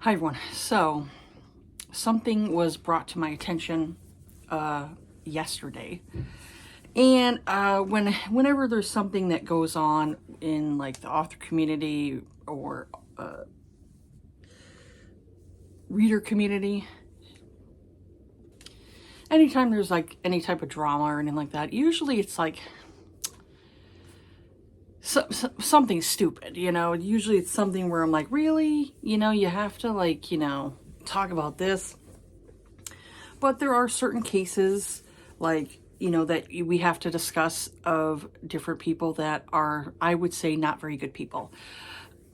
Hi everyone. So something was brought to my attention yesterday, and whenever there's something that goes on in like the author community or reader community, anytime there's like any type of drama or anything like that, usually it's like something stupid, usually it's something where I'm like, really, you have to like, talk about this. But there are certain cases like, that we have to discuss of different people that are, I would say, not very good people.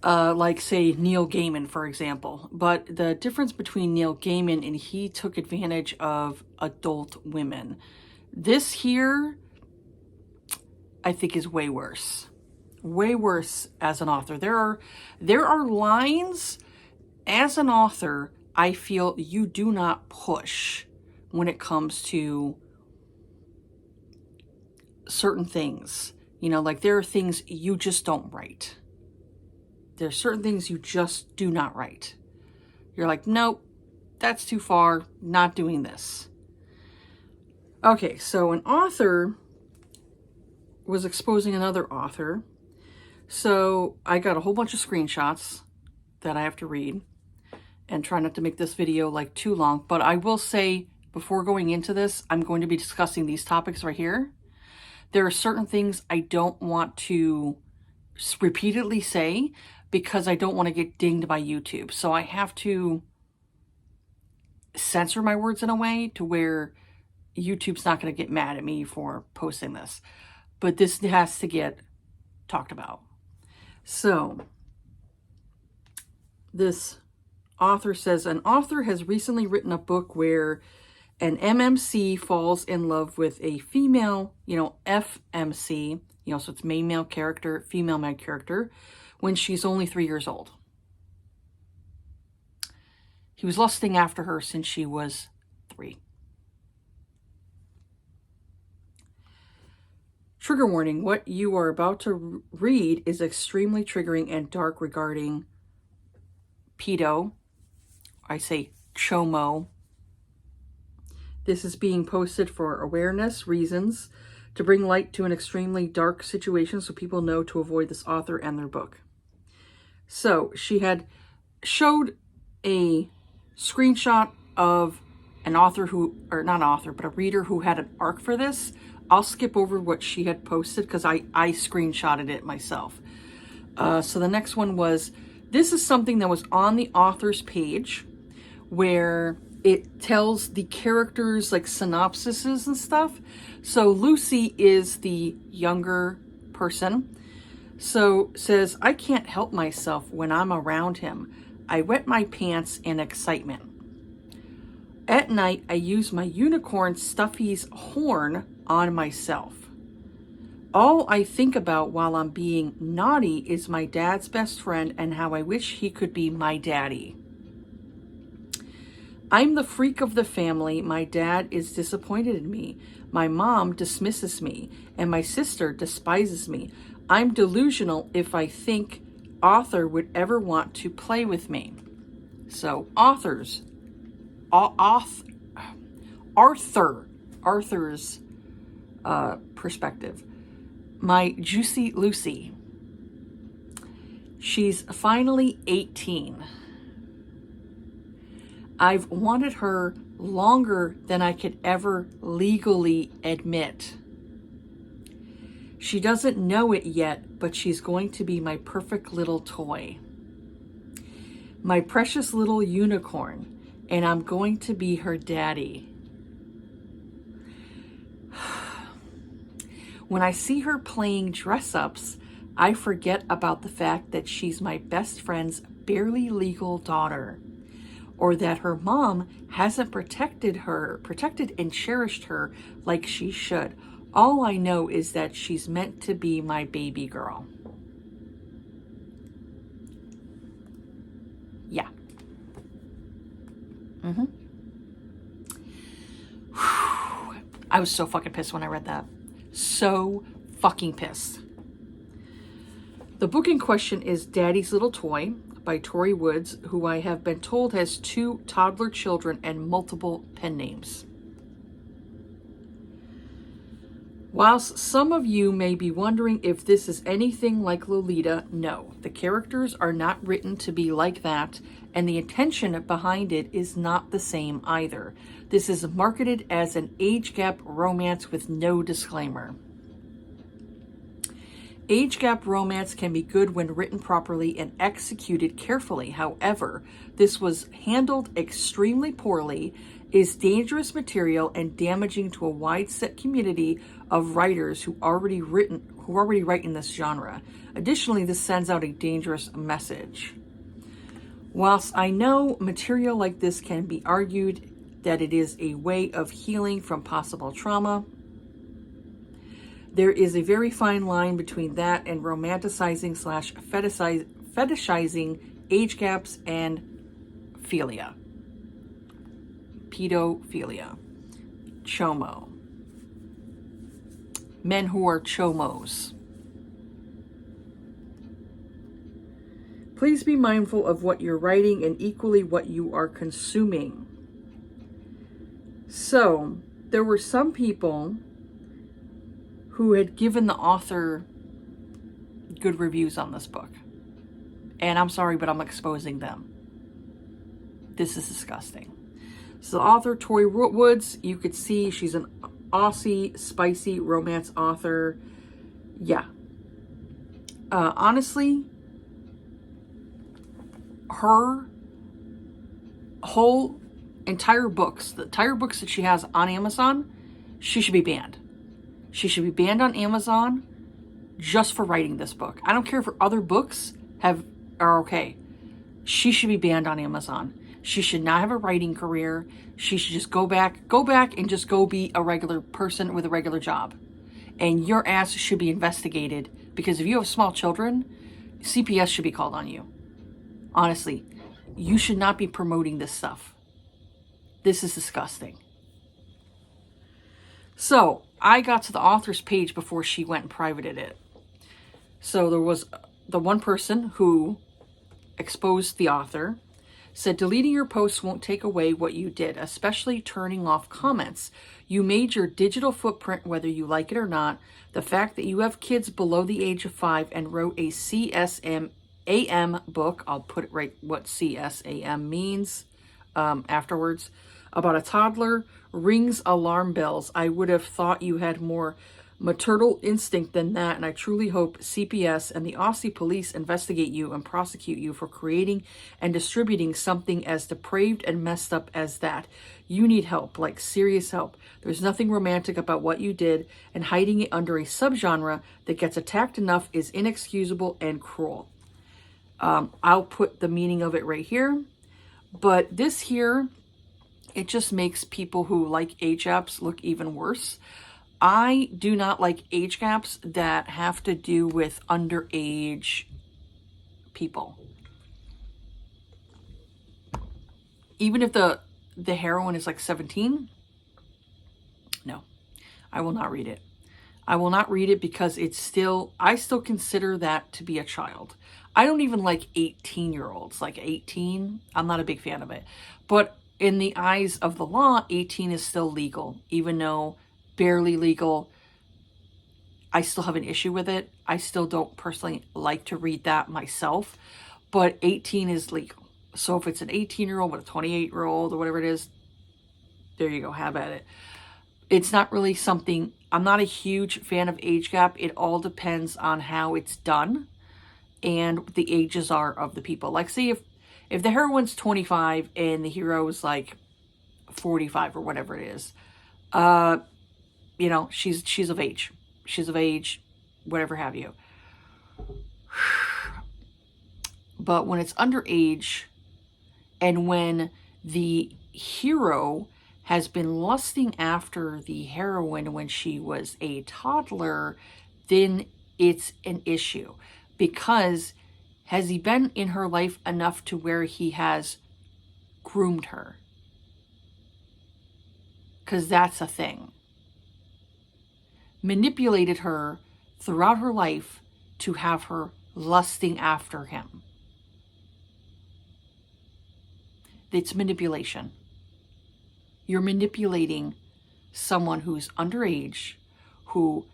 Like say Neil Gaiman, for example. But the difference between Neil Gaiman and he took advantage of adult women. This here, I think, is way worse. Way worse as an author. There are lines as an author I feel you do not push when it comes to certain things. Like there are things you just don't write. There are certain things you just do not write. You're like, nope, that's too far, not doing this. Okay, so an author was exposing another author. So I got a whole bunch of screenshots that I have to read and try not to make this video like too long. But I will say before going into this, I'm going to be discussing these topics right here. There are certain things I don't want to repeatedly say because I don't want to get dinged by YouTube. So I have to censor my words in a way to where YouTube's not going to get mad at me for posting this. But this has to get talked about. So this author says, an author has recently written a book where an MMC falls in love with a female, FMC, so it's male character, female male character, when she's only 3 years old. He was lusting after her since she was 3. Trigger warning, what you are about to read is extremely triggering and dark regarding pedo. I say chomo. This is being posted for awareness reasons to bring light to an extremely dark situation so people know to avoid this author and their book. So she had showed a screenshot of an author who, or not author, but a reader who had an arc for this. I'll skip over what she had posted because I screenshotted it myself. So the next one was, this is something that was on the author's page where it tells the characters like synopsises and stuff. So Lucy is the younger person. So says, I can't help myself when I'm around him. I wet my pants in excitement. At night, I use my unicorn Stuffy's horn on myself. All I think about while I'm being naughty is my dad's best friend and how I wish he could be my daddy. I'm the freak of the family. My dad is disappointed in me. My mom dismisses me, and my sister despises me. I'm delusional if I think author would ever want to play with me. So Arthur's perspective. My juicy Lucy. She's finally 18. I've wanted her longer than I could ever legally admit. She doesn't know it yet, but she's going to be my perfect little toy. My precious little unicorn, and I'm going to be her daddy. When I see her playing dress-ups, I forget about the fact that she's my best friend's barely legal daughter, or that her mom hasn't protected and cherished her like she should. All I know is that she's meant to be my baby girl. Yeah. I was so fucking pissed when I read that. So fucking pissed. The book in question is Daddy's Little Toy by Tori Woods, who I have been told has 2 toddler children and multiple pen names. Whilst some of you may be wondering if this is anything like Lolita, no. The characters are not written to be like that, and the intention behind it is not the same either. This is marketed as an age gap romance with no disclaimer. Age gap romance can be good when written properly and executed carefully. However, this was handled extremely poorly, is dangerous material, and damaging to a wide set community of writers who already write in this genre. Additionally, this sends out a dangerous message. Whilst I know material like this can be argued that it is a way of healing from possible trauma, there is a very fine line between that and romanticizing / fetishizing age gaps and philia. Pedophilia. Chomo. Men who are chomos. Please be mindful of what you're writing and equally what you are consuming. So, there were some people who had given the author good reviews on this book. And I'm sorry, but I'm exposing them. This is disgusting. So the author, Tori Woods, you could see she's an Aussie, spicy romance author. Yeah. Honestly, her whole entire books, the entire books that she has on Amazon, she should be banned. She should be banned on Amazon just for writing this book. I don't care if her other books are okay. She should be banned on Amazon. She should not have a writing career. She should just go back and just go be a regular person with a regular job. And your ass should be investigated, because if you have small children, CPS should be called on you. Honestly, you should not be promoting this stuff. This is disgusting. So, I got to the author's page before she went and privated it. So there was the one person who exposed the author, said deleting your posts won't take away what you did, especially turning off comments. You made your digital footprint whether you like it or not. The fact that you have kids below the age of 5 and wrote a CSAM book, I'll put it right what CSAM means afterwards, about a toddler rings alarm bells. I would have thought you had more maternal instinct than that, and I truly hope CPS and the Aussie police investigate you and prosecute you for creating and distributing something as depraved and messed up as that. You need help, like serious help. There's nothing romantic about what you did, and hiding it under a subgenre that gets attacked enough is inexcusable and cruel. I'll put the meaning of it right here, but this here, it just makes people who like age gaps look even worse. I do not like age gaps that have to do with underage people. Even if the heroine is like 17, no, I will not read it. I will not read it because I still consider that to be a child. I don't even like 18-year-olds. Like 18, I'm not a big fan of it. But in the eyes of the law, 18 is still legal, even though barely legal. I still have an issue with it. I still don't personally like to read that myself, but 18 is legal. So if it's an 18-year-old with a 28-year-old or whatever it is, there you go, have at it. It's not really something, I'm not a huge fan of age gap. It all depends on how it's done and the ages are of the people. Like, say if the heroine's 25 and the hero is like 45 or whatever it is, you know, she's of age. She's of age, whatever have you. But when it's underage, and when the hero has been lusting after the heroine when she was a toddler, then it's an issue. Because has he been in her life enough to where he has groomed her? Because that's a thing. Manipulated her throughout her life to have her lusting after him. It's manipulation. You're manipulating someone who's underage, who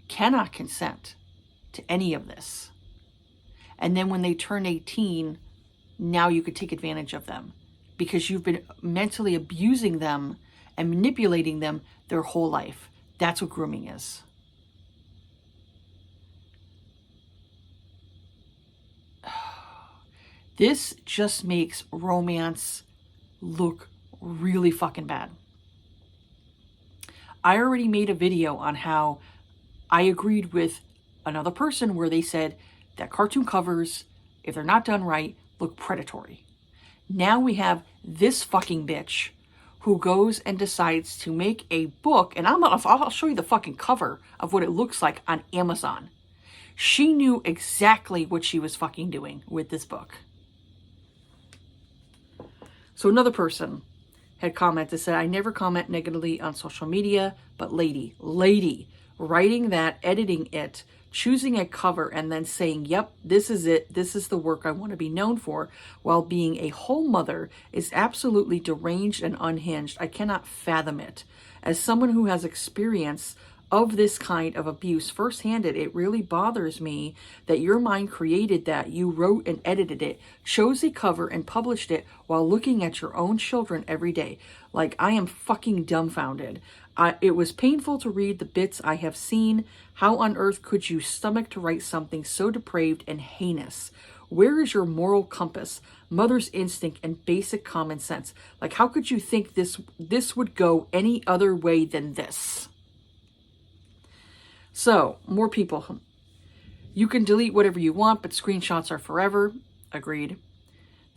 cannot consent to any of this. And then when they turn 18, now you could take advantage of them because you've been mentally abusing them and manipulating them their whole life. That's what grooming is. This just makes romance look really fucking bad. I already made a video on how I agreed with another person where they said that cartoon covers, if they're not done right, look predatory. Now we have this fucking bitch who goes and decides to make a book, and I'll show you the fucking cover of what it looks like on Amazon. She knew exactly what she was fucking doing with this book. So another person had commented, said, I never comment negatively on social media, but lady, writing that, editing it, choosing a cover, and then saying, yep, this is it, this is the work I want to be known for, while being a whole mother is absolutely deranged and unhinged. I cannot fathom it. As someone who has experience of this kind of abuse firsthand, it really bothers me that your mind created that. You wrote and edited it, chose a cover and published it while looking at your own children every day. Like, I am fucking dumbfounded. It was painful to read the bits I have seen. How on earth could you stomach to write something so depraved and heinous? Where is your moral compass, mother's instinct, and basic common sense? Like, how could you think this would go any other way than this? So, more people. You can delete whatever you want, but screenshots are forever. Agreed.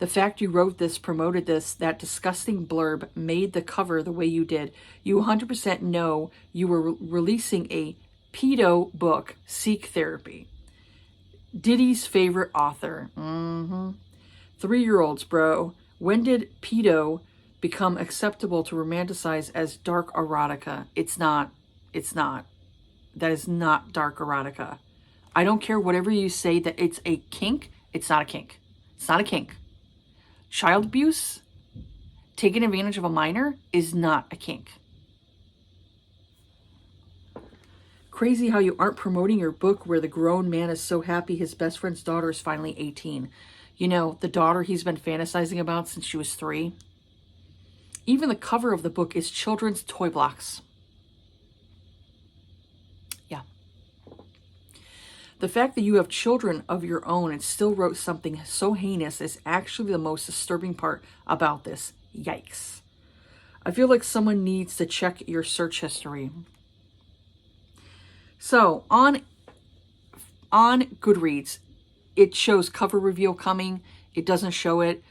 The fact you wrote this, promoted this, that disgusting blurb, made the cover the way you did. You 100% know you were releasing a pedo book. Seek therapy. Diddy's favorite author. 3-year-olds, bro. When did pedo become acceptable to romanticize as dark erotica? It's not. It's not. That is not dark erotica. I don't care whatever you say that it's a kink. It's not a kink. It's not a kink. Child abuse, taking advantage of a minor, is not a kink. Crazy how you aren't promoting your book where the grown man is so happy his best friend's daughter is finally 18. You know, the daughter he's been fantasizing about since she was 3. Even the cover of the book is children's toy blocks. The fact that you have children of your own and still wrote something so heinous is actually the most disturbing part about this. Yikes. I feel like someone needs to check your search history. So, on Goodreads, it shows cover reveal coming. It doesn't show it,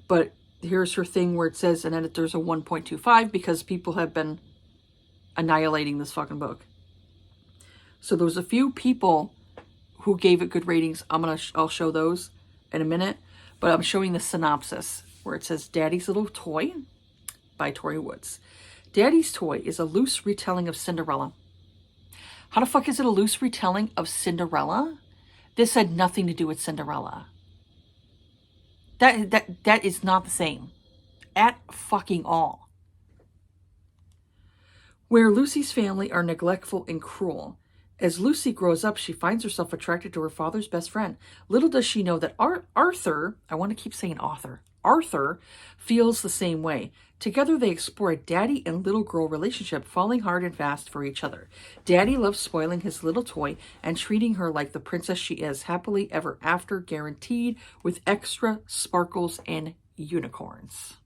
but here's her thing where it says, and then there's a 1.25 because people have been annihilating this fucking book. So there was a few people who gave it good ratings. I'll show those in a minute, but I'm showing the synopsis where it says Daddy's Little Toy by Tori Woods. Daddy's Toy is a loose retelling of Cinderella. How the fuck is it a loose retelling of Cinderella? This had nothing to do with Cinderella. That is not the same at fucking all. Where Lucy's family are neglectful and cruel. As Lucy grows up, she finds herself attracted to her father's best friend. Little does she know that Arthur, I want to keep saying Arthur feels the same way. Together they explore a daddy and little girl relationship, falling hard and fast for each other. Daddy loves spoiling his little toy and treating her like the princess she is, happily ever after, guaranteed, with extra sparkles and unicorns.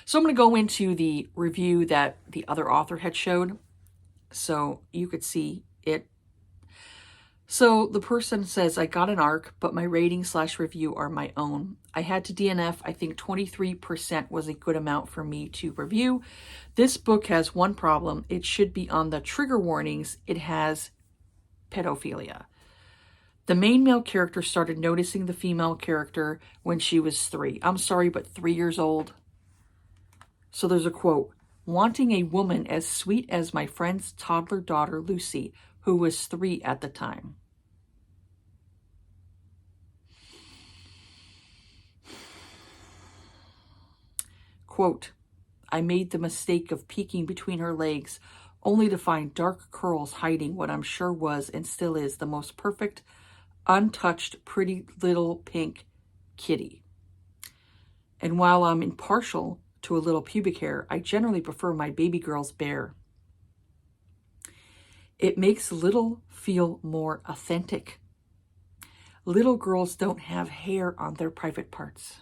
So I'm going to go into the review that the other author had showed so you could see it. So the person says, I got an ARC, but my rating/review are my own. I had to DNF. I think 23% was a good amount for me to review. This book has one problem. It should be on the trigger warnings. It has pedophilia. The main male character started noticing the female character when she was 3. I'm sorry, but 3 years old. So there's a quote, wanting a woman as sweet as my friend's toddler daughter, Lucy, who was 3 at the time. Quote, I made the mistake of peeking between her legs, only to find dark curls hiding what I'm sure was and still is the most perfect, untouched, pretty little pink kitty. And while I'm impartial to a little pubic hair, I generally prefer my baby girls bare. It makes little feel more authentic. Little girls don't have hair on their private parts.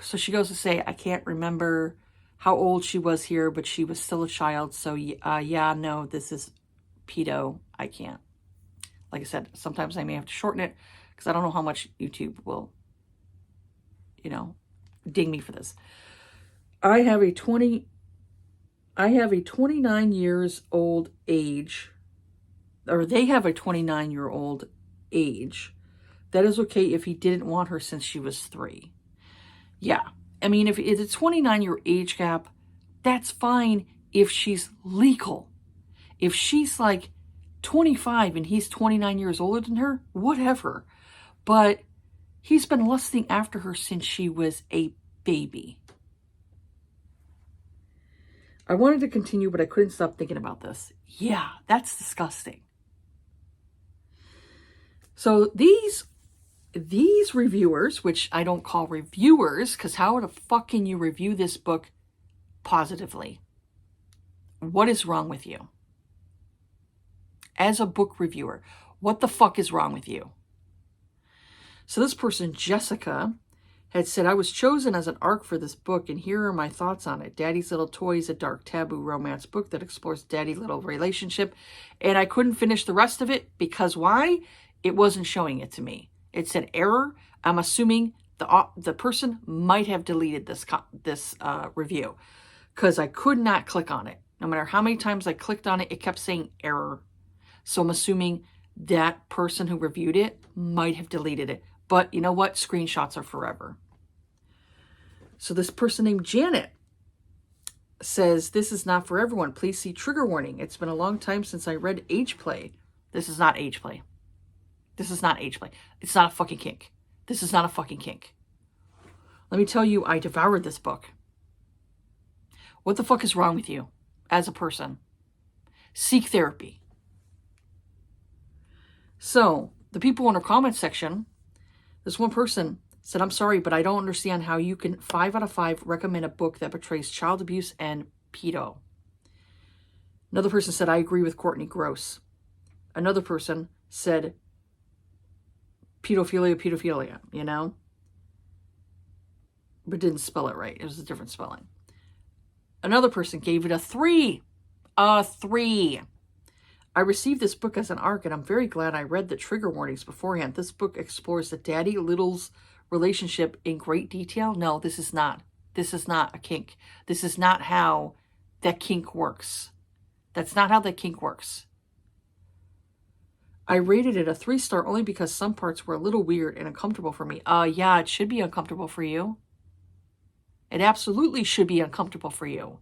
So she goes to say, I can't remember how old she was here, but she was still a child. So yeah, no, this is pedo. I can't. Like I said, sometimes I may have to shorten it because I don't know how much YouTube will, ding me for this. I have a 29 years old age, or they have a 29-year-old age. That is okay if he didn't want her since she was 3. Yeah. I mean, if it's a 29-year age gap, that's fine if she's legal. If she's like 25 and he's 29 years older than her, whatever. But he's been lusting after her since she was a baby. I wanted to continue, but I couldn't stop thinking about this. Yeah, that's disgusting. So these reviewers, which I don't call reviewers, because how the fuck can you review this book positively? What is wrong with you? As a book reviewer, what the fuck is wrong with you? So this person, Jessica, had said, I was chosen as an ARC for this book, and here are my thoughts on it. Daddy's Little Toy is a dark taboo romance book that explores daddy-little relationship, and I couldn't finish the rest of it because why? It wasn't showing it to me. It said error. I'm assuming the person might have deleted this review because I could not click on it. No matter how many times I clicked on it, it kept saying error. So I'm assuming that person who reviewed it might have deleted it. But you know what? Screenshots are forever. So this person named Janet says, this is not for everyone. Please see trigger warning. It's been a long time since I read age play. This is not age play. This is not age play. It's not a fucking kink. This is not a fucking kink. Let me tell you, I devoured this book. What the fuck is wrong with you as a person? Seek therapy. So the people in our comment section, this one person said, I'm sorry, but I don't understand how you can 5 out of 5 recommend a book that portrays child abuse and pedo. Another person said, I agree with Courtney Gross. Another person said, pedophilia, but didn't spell it right. It was a different spelling. Another person gave it a 3. A 3. I received this book as an ARC, and I'm very glad I read the trigger warnings beforehand. This book explores the daddy-littles relationship in great detail. No, this is not. This is not a kink. This is not how that kink works. That's not how that kink works. I rated it a 3-star only because some parts were a little weird and uncomfortable for me. Yeah, it should be uncomfortable for you. It absolutely should be uncomfortable for you.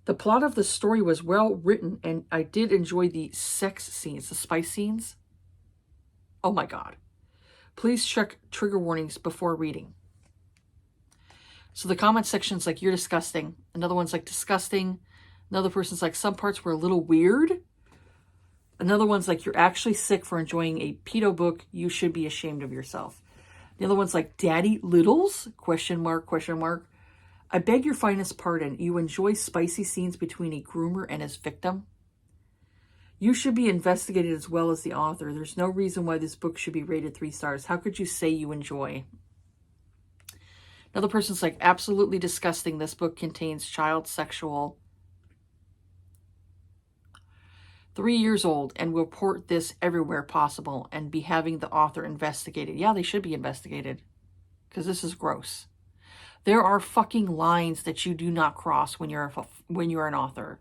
The plot of the story was well written, and I did enjoy the sex scenes, the spice scenes. Oh my God. Please check trigger warnings before reading. So the comment section's like, you're disgusting. Another one's like, disgusting. Another person's like, some parts were a little weird. Another one's like, you're actually sick for enjoying a pedo book. You should be ashamed of yourself. The other one's like, daddy littles? Question mark, question mark. I beg your finest pardon. You enjoy spicy scenes between a groomer and his victim? You should be investigated as well as the author. There's no reason why this book should be rated 3 stars. How could you say you enjoy? Another person's like, absolutely disgusting. This book contains child sexual. 3 years old, and will report this everywhere possible and be having the author investigated. Yeah, they should be investigated because this is gross. There are fucking lines that you do not cross when you're an author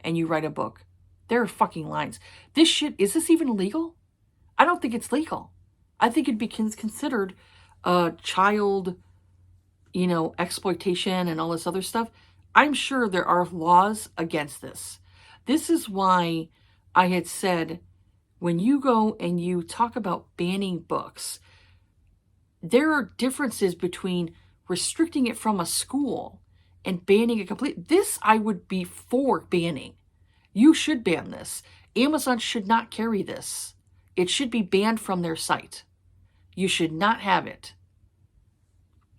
and you write a book. There are fucking lines. This shit, is this even legal? I don't think it's legal. I think it'd be considered child, exploitation and all this other stuff. I'm sure there are laws against this. This is why I had said, when you go and you talk about banning books, there are differences between restricting it from a school and banning it completely. This I would be for banning. You should ban this. Amazon should not carry this. It should be banned from their site. You should not have it.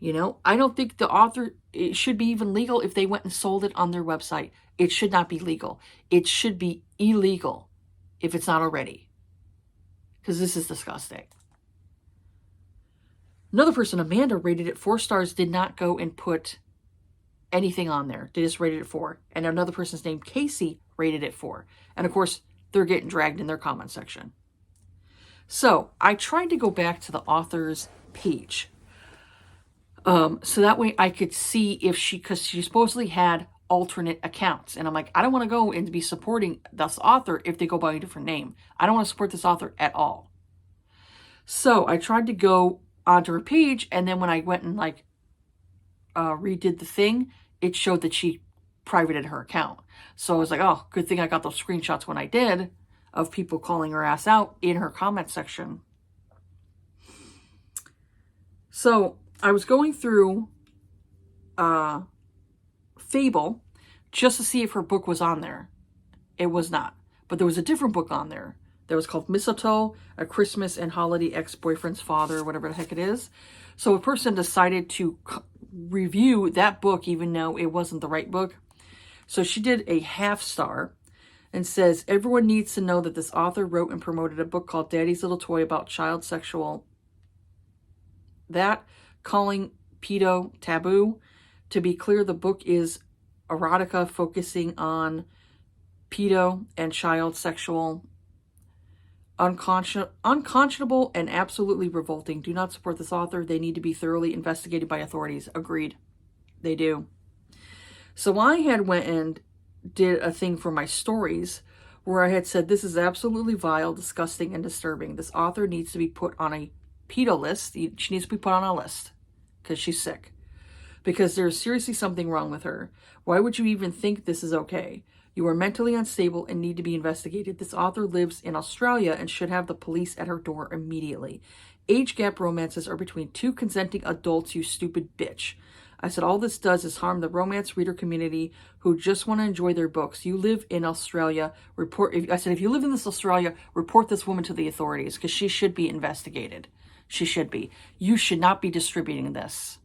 You know, I don't think the author, it should be even legal if they went and sold it on their website. It should not be legal. It should be illegal if it's not already. Because this is disgusting. Another person, Amanda, rated it 4 stars, did not go and put anything on there. They just rated it 4. And another person's name, Casey, rated it 4. And of course, they're getting dragged in their comment section. So I tried to go back to the author's page. So that way I could see if because she supposedly had alternate accounts. And I'm like, I don't want to go and be supporting this author if they go by a different name. I don't want to support this author at all. So I tried to go onto her page, and then when I went and redid the thing, it showed that she privated her account. So I was like, oh, good thing I got those screenshots when I did of people calling her ass out in her comment section. So I was going through Fable just to see if her book was on there. It was not. But there was a different book on there that was called Mistletoe, A Christmas and Holiday Ex-Boyfriend's Father, whatever the heck it is. So a person decided to review that book even though it wasn't the right book. So she did a half star and says, everyone needs to know that this author wrote and promoted a book called Daddy's Little Toy about child sexual, calling pedo taboo. To be clear, the book is erotica focusing on pedo and child sexual, unconscionable and absolutely revolting. Do not support this author. They need to be thoroughly investigated by authorities. Agreed. They do. So I had went and did a thing for my stories where I had said, this is absolutely vile, disgusting, and disturbing. This author needs to be put on a pedo list. She needs to be put on a list because she's sick. Because there's seriously something wrong with her. Why would you even think this is okay? You are mentally unstable and need to be investigated. This author lives in Australia and should have the police at her door immediately. Age gap romances are between 2 consenting adults, you stupid bitch. I said all this does is harm the romance reader community who just want to enjoy their books. You live in Australia. I said, if you live in this Australia, report this woman to the authorities because she should be investigated. She should be. You should not be distributing this.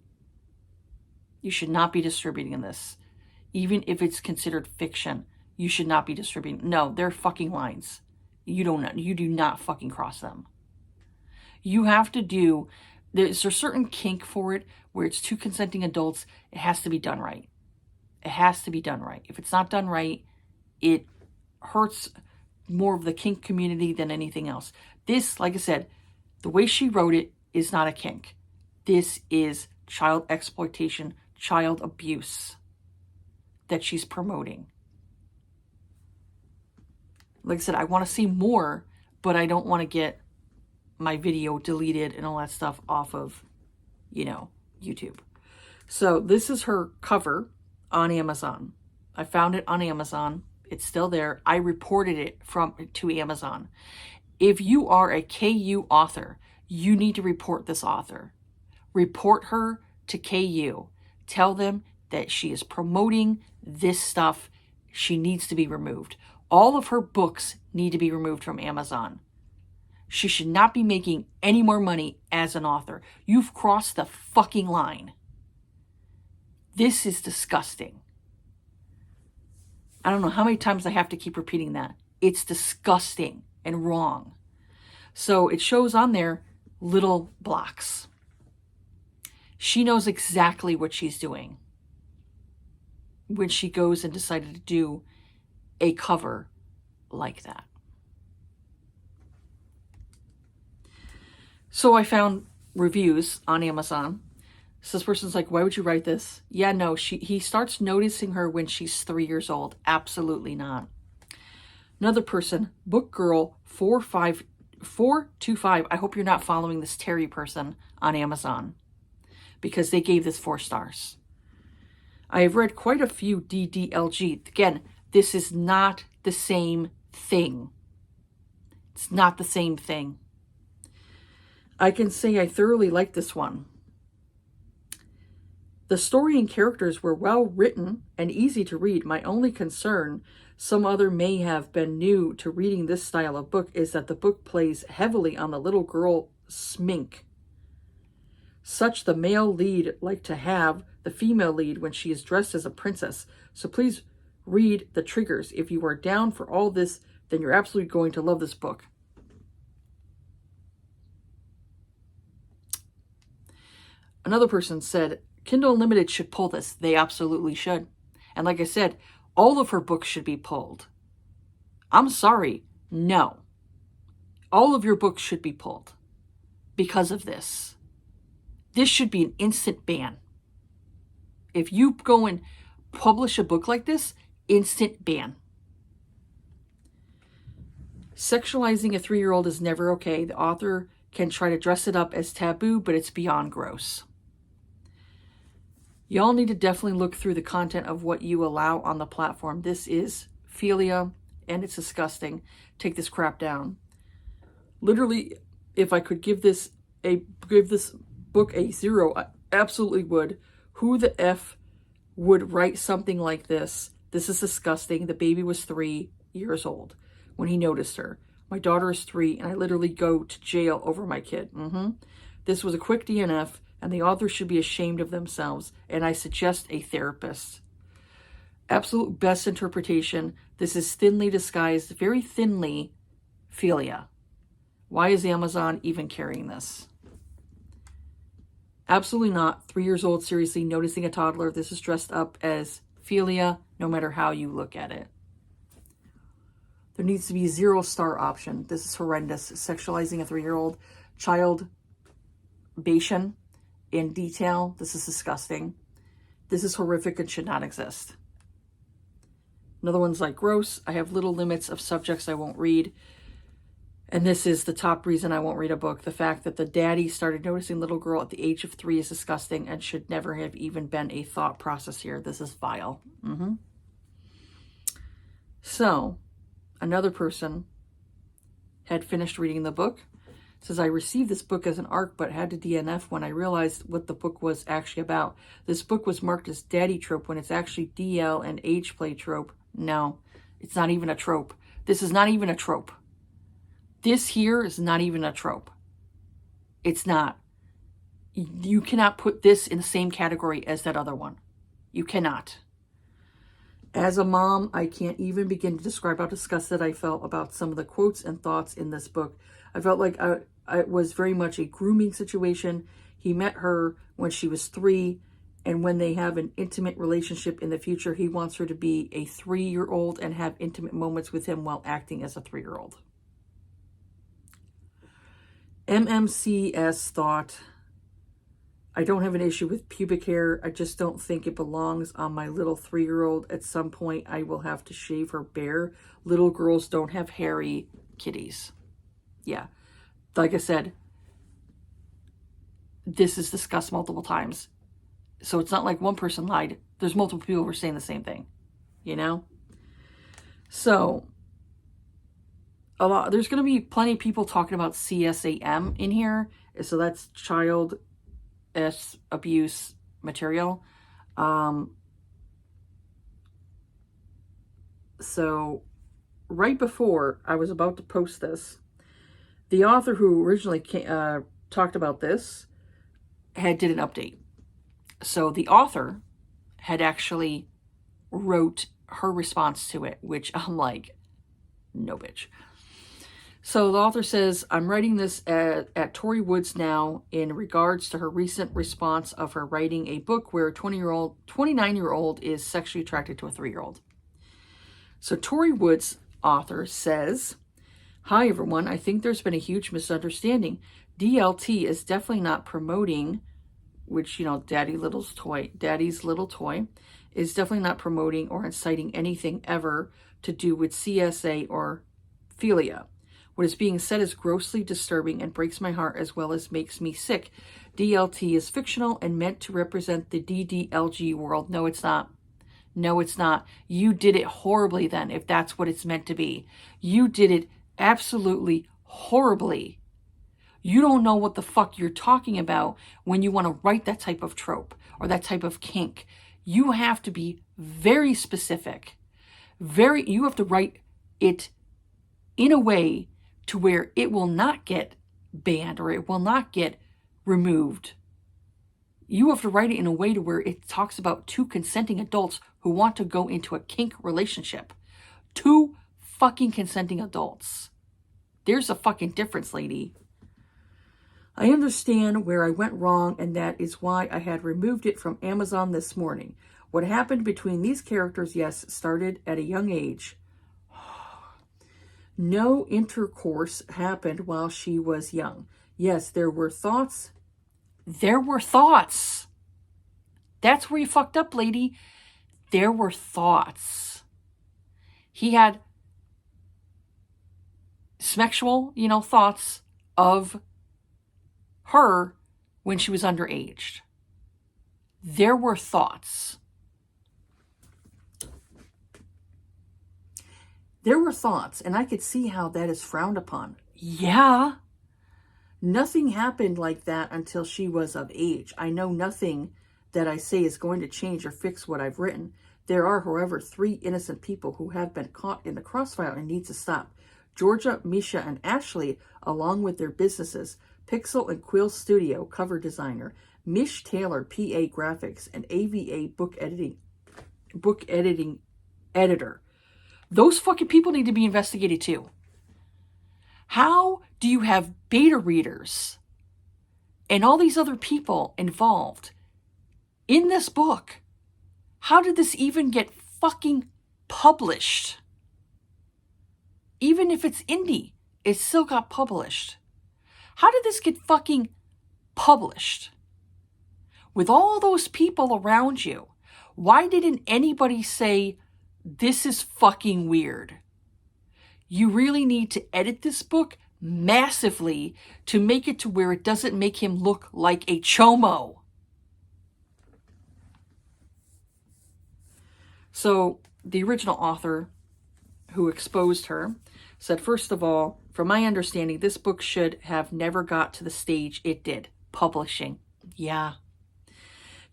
You should not be distributing this. Even if it's considered fiction, you should not be distributing. No, they're fucking lines. You do not fucking cross them. You have to do, there's a certain kink for it where it's 2 consenting adults. It has to be done right. It has to be done right. If it's not done right, it hurts more of the kink community than anything else. This, like I said, the way she wrote it is not a kink. This is child exploitation, child abuse that she's promoting. Like I said, I want to see more, but I don't want to get my video deleted and all that stuff off of, YouTube. So this is her cover on Amazon. I found it on Amazon. It's still there. I reported it to Amazon. If you are a KU author, you need to report this author. Report her to KU. Tell them that she is promoting this stuff. She needs to be removed. All of her books need to be removed from Amazon. She should not be making any more money as an author. You've crossed the fucking line. This is disgusting. I don't know how many times I have to keep repeating that. It's disgusting and wrong. So it shows on there little blocks. She knows exactly what she's doing when she goes and decided to do a cover like that. So I found reviews on Amazon. So this person's like, why would you write this? Yeah, no, he starts noticing her when she's 3 years old. Absolutely not. Another person, Book Girl 425. I hope you're not following this Terry person on Amazon because they gave this 4 stars. I have read quite a few DDLG. Again, this is not the same thing. It's not the same thing. I can say I thoroughly liked this one. The story and characters were well written and easy to read. My only concern, some other may have been new to reading this style of book, is that the book plays heavily on the little girl smink. Such the male lead like to have the female lead when she is dressed as a princess. So please read the triggers. If you are down for all this, then you're absolutely going to love this book. Another person said, Kindle Unlimited should pull this. They absolutely should. And like I said, all of her books should be pulled. I'm sorry. No. All of your books should be pulled because of this. This should be an instant ban. If you go and publish a book like this, instant ban. Sexualizing a 3-year-old is never okay. The author can try to dress it up as taboo, but it's beyond gross. Y'all need to definitely look through the content of what you allow on the platform. This is philia, and it's disgusting. Take this crap down. Literally, if I could give this book a 0, I absolutely would. Who the F would write something like this? This is disgusting. The baby was 3 years old when he noticed her. My daughter is 3, and I literally go to jail over my kid. This was a quick DNF, and the author should be ashamed of themselves, and I suggest a therapist. Absolute best interpretation. This is thinly disguised, very thinly, philia. Why is Amazon even carrying this? Absolutely not. 3 years old, seriously, noticing a toddler. This is dressed up as philia, no matter how you look at it. There needs to be a 0-star option. This is horrendous. Sexualizing a 3-year-old child. Bation in detail. This is disgusting. This is horrific and should not exist. Another one's like gross. I have little limits of subjects I won't read. And this is the top reason I won't read a book. The fact that the daddy started noticing little girl at the age of 3 is disgusting and should never have even been a thought process here. This is vile. So, another person had finished reading the book. Says, I received this book as an ARC, but had to DNF when I realized what the book was actually about. This book was marked as daddy trope when it's actually DL and age play trope. No, it's not even a trope. This is not even a trope. This here is not even a trope. It's not. You cannot put this in the same category as that other one. You cannot. As a mom, I can't even begin to describe how disgusted I felt about some of the quotes and thoughts in this book. I felt like it was very much a grooming situation. He met her when she was 3, and when they have an intimate relationship in the future, he wants her to be a 3-year-old and have intimate moments with him while acting as a 3-year-old. MMCS thought, I don't have an issue with pubic hair. I just don't think it belongs on my little 3-year-old. At some point, I will have to shave her bare. Little girls don't have hairy kitties. Yeah, like I said, this is discussed multiple times. So it's not like one person lied. There's multiple people who are saying the same thing, you know? So, there's going to be plenty of people talking about CSAM in here. So that's child abuse material. So right before I was about to post this, the author who originally talked about this did an update. So the author had actually wrote her response to it, which I'm like, no bitch. So the author says, I'm writing this at Tori Woods now in regards to her recent response of her writing a book where a 29-year-old is sexually attracted to a 3-year-old. So Tori Woods, author, says, hi everyone, I think there's been a huge misunderstanding. DLT is definitely not promoting, which, you know, Daddy's Little Toy, is definitely not promoting or inciting anything ever to do with CSA or philia. What is being said is grossly disturbing and breaks my heart as well as makes me sick. DLT is fictional and meant to represent the DDLG world. No, it's not. No, it's not. You did it horribly then, if that's what it's meant to be. You did it absolutely horribly. You don't know what the fuck you're talking about when you want to write that type of trope or that type of kink. You have to be very specific. You have to write it in a way to where it will not get banned or it will not get removed. You have to write it in a way to where it talks about two consenting adults who want to go into a kink relationship. Two fucking consenting adults. There's a fucking difference, lady. I understand where I went wrong, and that is why I had removed it from Amazon this morning. What happened between these characters, yes, started at a young age. No intercourse happened while she was young. Yes, there were thoughts. There were thoughts. That's where you fucked up, lady. There were thoughts. He had sexual, thoughts of her when she was underage. There were thoughts. There were thoughts, and I could see how that is frowned upon. Yeah. Nothing happened like that until she was of age. I know nothing that I say is going to change or fix what I've written. There are, however, 3 innocent people who have been caught in the crossfire and need to stop. Georgia, Misha, and Ashley, along with their businesses, Pixel and Quill Studio, cover designer, Mish Taylor, PA graphics, and AVA book editing editor. Those fucking people need to be investigated too. How do you have beta readers and all these other people involved in this book? How did this even get fucking published? Even if it's indie, it still got published. How did this get fucking published? With all those people around you, why didn't anybody say, this is fucking weird? You really need to edit this book massively to make it to where it doesn't make him look like a chomo. So the original author who exposed her said, first of all, from my understanding, this book should have never got to the stage it did. Publishing. Yeah.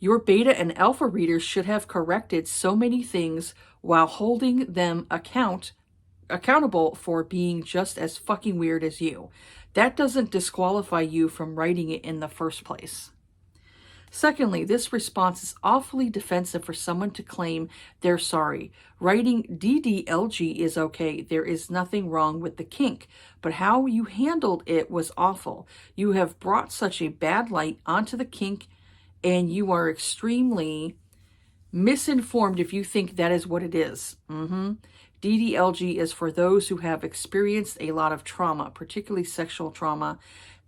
Your beta and alpha readers should have corrected so many things while holding them accountable for being just as fucking weird as you. That doesn't disqualify you from writing it in the first place. Secondly, this response is awfully defensive for someone to claim they're sorry. Writing DDLG is okay. There is nothing wrong with the kink. But how you handled it was awful. You have brought such a bad light onto the kink, and you are extremely misinformed if you think that is what it is. DDLG is for those who have experienced a lot of trauma, particularly sexual trauma,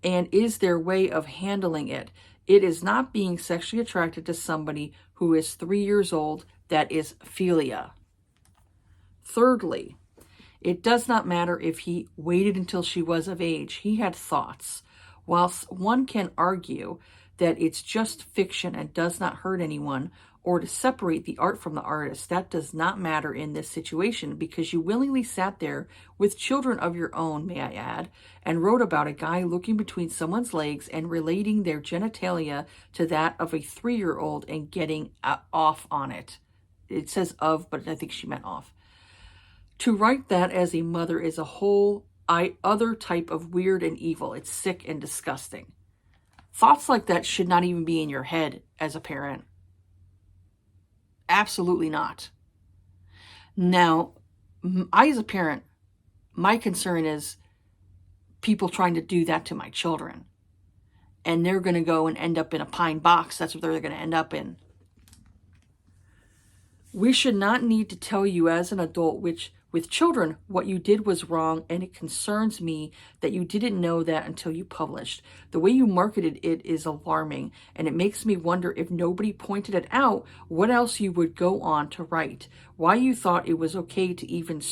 and is their way of handling it. It is not being sexually attracted to somebody who is 3 years old. That is philia. Thirdly, it does not matter if he waited until she was of age. He had thoughts. Whilst one can argue that it's just fiction and does not hurt anyone, or to separate the art from the artist, that does not matter in this situation because you willingly sat there with children of your own, may I add, and wrote about a guy looking between someone's legs and relating their genitalia to that of a 3-year-old and getting off on it. It says of, but I think she meant off. To write that as a mother is a whole other type of weird and evil. It's sick and disgusting. Thoughts like that should not even be in your head as a parent. Absolutely not. Now, I as a parent, my concern is people trying to do that to my children. And they're going to go and end up in a pine box. That's what they're going to end up in. We should not need to tell you as an adult, with children, what you did was wrong, and it concerns me that you didn't know that until you published. The way you marketed it is alarming, and it makes me wonder if nobody pointed it out, what else you would go on to write. Why you thought it was okay to even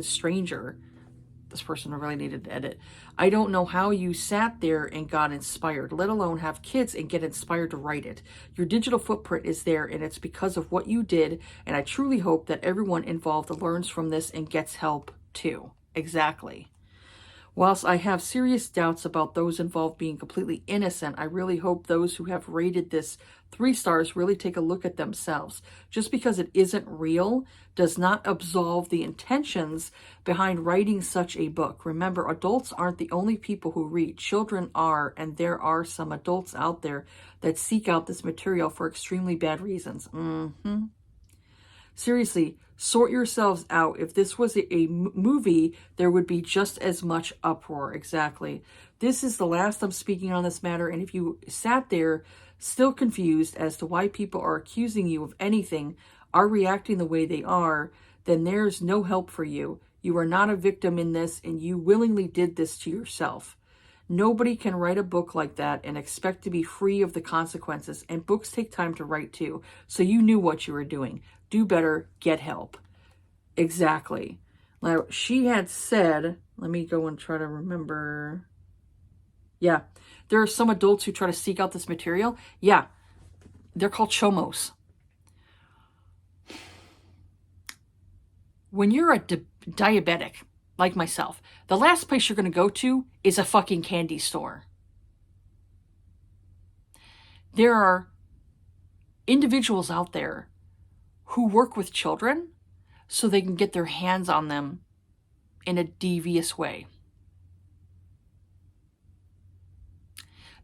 stranger. This person really needed to edit. I don't know how you sat there and got inspired, let alone have kids and get inspired to write it. Your digital footprint is there, and it's because of what you did, and I truly hope that everyone involved learns from this and gets help too. Exactly. Whilst I have serious doubts about those involved being completely innocent, I really hope those who have rated this 3 stars really take a look at themselves. Just because it isn't real does not absolve the intentions behind writing such a book. Remember, adults aren't the only people who read. Children are, and there are some adults out there that seek out this material for extremely bad reasons. Seriously, sort yourselves out. If this was a movie, there would be just as much uproar. Exactly. This is the last I'm speaking on this matter, and if you sat there still confused as to why people are accusing you of anything, are reacting the way they are, then there's no help for you. You are not a victim in this, and you willingly did this to yourself. Nobody can write a book like that and expect to be free of the consequences, and books take time to write too, so you knew what you were doing. Do better, get help. Exactly. Now, she had said, let me go and try to remember. Yeah, there are some adults who try to seek out this material. Yeah, they're called chomos. When you're a diabetic, like myself, the last place you're going to go to is a fucking candy store. There are individuals out there who work with children so they can get their hands on them in a devious way.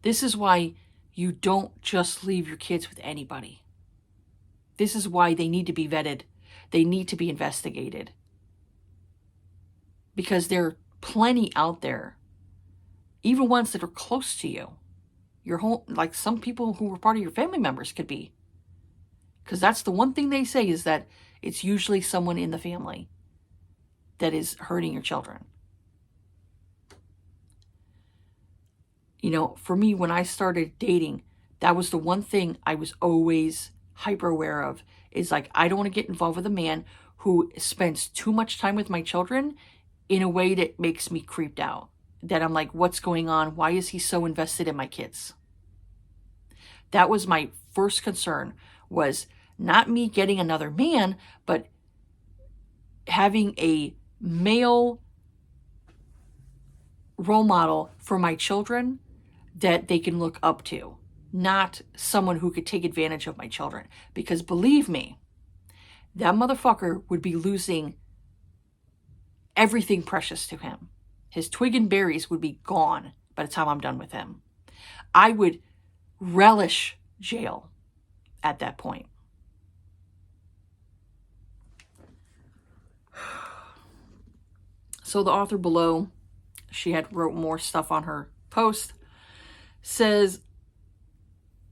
This is why you don't just leave your kids with anybody. This is why they need to be vetted. They need to be investigated. Because there are plenty out there, even ones that are close to you. Your whole, like some people who were part of your family members could be. Because that's the one thing they say, is that it's usually someone in the family that is hurting your children. You know, for me, when I started dating, that was the one thing I was always hyper aware of, is like, I don't want to get involved with a man who spends too much time with my children in a way that makes me creeped out. That I'm like, what's going on? Why is he so invested in my kids? That was my first concern, was not me getting another man, but having a male role model for my children that they can look up to, not someone who could take advantage of my children. Because believe me, that motherfucker would be losing everything precious to him. His twig and berries would be gone by the time I'm done with him. I would relish jail at that point. So the author below, she had wrote more stuff on her post, says,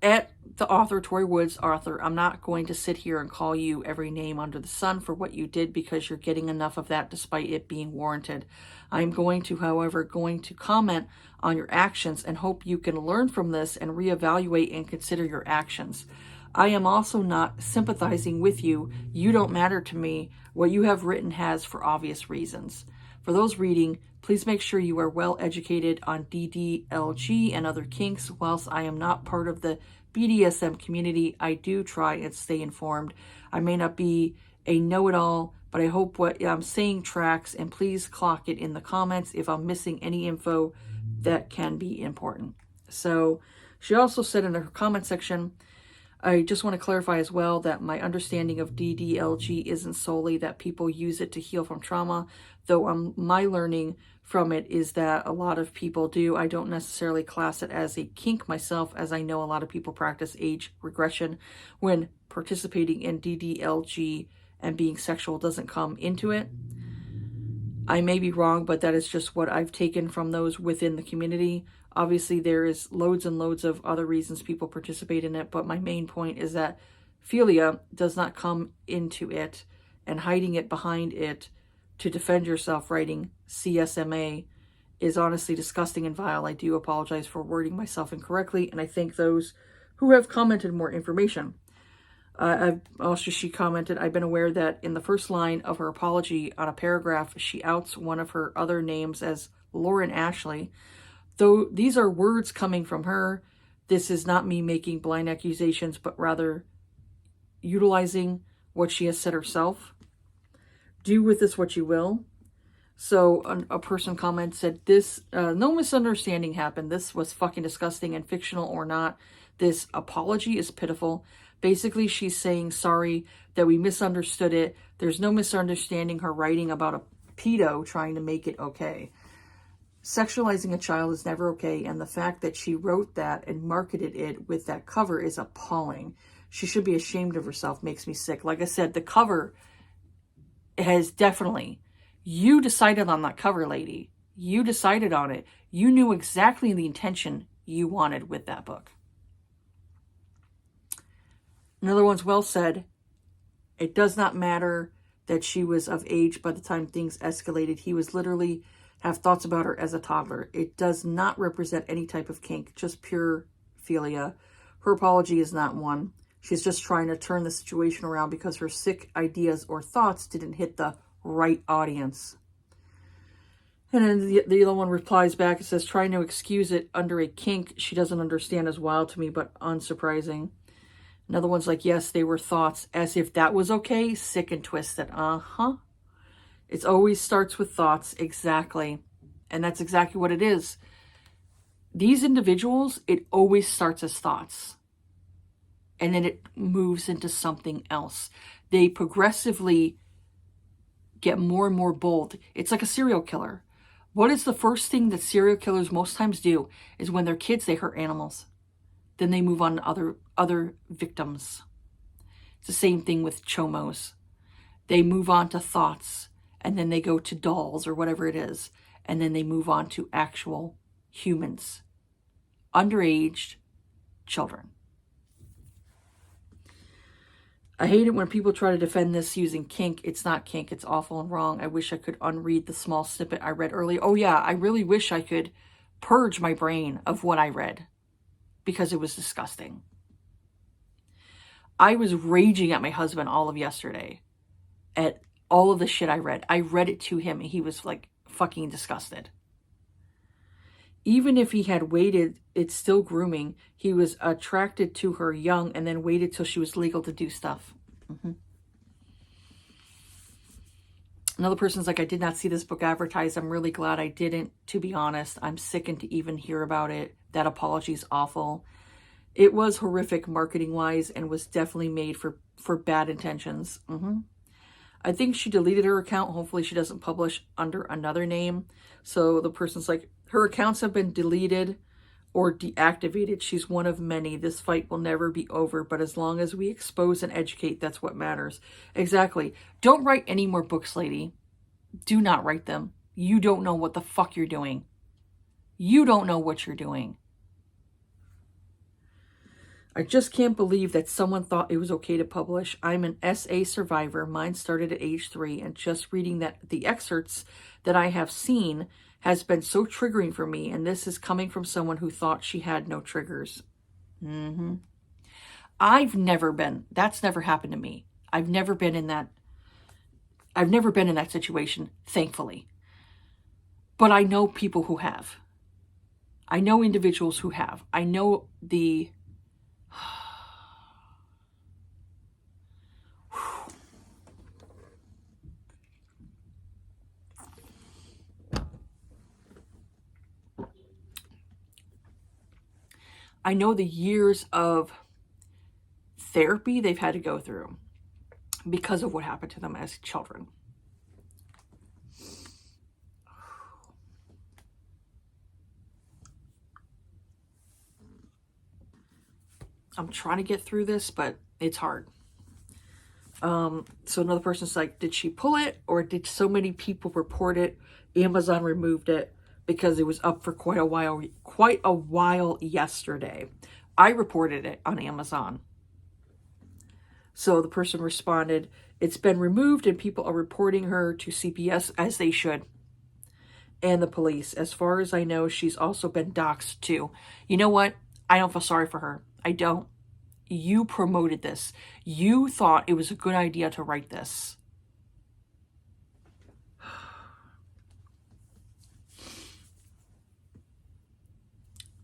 at the author, Tori Woods, author, I'm not going to sit here and call you every name under the sun for what you did, because you're getting enough of that despite it being warranted. I'm going to, however, comment on your actions and hope you can learn from this and reevaluate and consider your actions. I am also not sympathizing with you. You don't matter to me. What you have written has, for obvious reasons. For those reading, please make sure you are well educated on DDLG and other kinks. Whilst I am not part of the BDSM community, I do try and stay informed. I may not be a know-it-all, but I hope what I'm saying tracks, and please clock it in the comments if I'm missing any info that can be important. So she also said in her comment section, I just want to clarify as well that my understanding of DDLG isn't solely that people use it to heal from trauma, though my learning from it is that a lot of people do. I don't necessarily class it as a kink myself, as I know a lot of people practice age regression when participating in DDLG, and being sexual doesn't come into it. I may be wrong, but that is just what I've taken from those within the community. Obviously, there is loads and loads of other reasons people participate in it, but my main point is that philia does not come into it, and hiding it behind it to defend yourself, writing CSMA, is honestly disgusting and vile. I do apologize for wording myself incorrectly, and I thank those who have commented more information. She commented, I've been aware that in the first line of her apology on a paragraph, she outs one of her other names as Lauren Ashley. Though these are words coming from her, this is not me making blind accusations, but rather utilizing what she has said herself. Do with this what you will. So a person commented, said, this, no misunderstanding happened. This was fucking disgusting, and fictional or not, this apology is pitiful. Basically, she's saying sorry that we misunderstood it. There's no misunderstanding her writing about a pedo trying to make it okay. Sexualizing a child is never okay, and the fact that she wrote that and marketed it with that cover is appalling. She should be ashamed of herself. Makes me sick. Like I said, the cover has definitely... You decided on that cover, lady. You decided on it. You knew exactly the intention you wanted with that book. Another one's well said. It does not matter that she was of age by the time things escalated. He was literally have thoughts about her as a toddler. It does not represent any type of kink, just pure philia. Her apology is not one. She's just trying to turn the situation around because her sick ideas or thoughts didn't hit the right audience. And then the other one replies back. It says, trying to excuse it under a kink she doesn't understand is wild to me, but unsurprising. Another one's like, yes, they were thoughts, as if that was okay. Sick and twisted. It always starts with thoughts. Exactly. And that's exactly what it is. These individuals, it always starts as thoughts. And then it moves into something else. They progressively get more and more bold. It's like a serial killer. What is the first thing that serial killers most times do is when they're kids, they hurt animals. Then they move on to other victims. It's the same thing with chomos. They move on to thoughts, and then they go to dolls or whatever it is, and then they move on to actual humans, underage children. I hate it when people try to defend this using kink. It's not kink. It's awful and wrong. I wish I could unread the small snippet I read earlier. Oh yeah, I really wish I could purge my brain of what I read because it was disgusting. I was raging at my husband all of yesterday at all of the shit I read. I read it to him and he was like fucking disgusted. Even if he had waited, it's still grooming. He was attracted to her young and then waited till she was legal to do stuff. Another person's like, I did not see this book advertised. I'm really glad I didn't, to be honest. I'm sickened to even hear about it. That apology is awful. It was horrific marketing-wise and was definitely made for bad intentions. I think she deleted her account. Hopefully she doesn't publish under another name. So the person's like, her accounts have been deleted or deactivated. She's one of many. This fight will never be over, but as long as we expose and educate, that's what matters. Exactly. Don't write any more books, lady. Do not write them. You don't know what the fuck you're doing. You don't know what you're doing. I just can't believe that someone thought it was okay to publish. I'm an SA survivor. Mine started at age 3, and just reading that the excerpts that I have seen has been so triggering for me, and this is coming from someone who thought she had no triggers. I've never been, that's never happened to me. I've never been in that situation, thankfully. But I know people who have. I know individuals who have. I know the... I know the years of therapy they've had to go through because of what happened to them as children. I'm trying to get through this, but it's hard. So another person's like, did she pull it, or did so many people report it? Amazon removed it because it was up for quite a while yesterday. I reported it on Amazon. So the person responded, it's been removed and people are reporting her to CPS, as they should, and the police. As far as I know, she's also been doxxed too. You know what? I don't feel sorry for her. I don't. You promoted this. You thought it was a good idea to write this.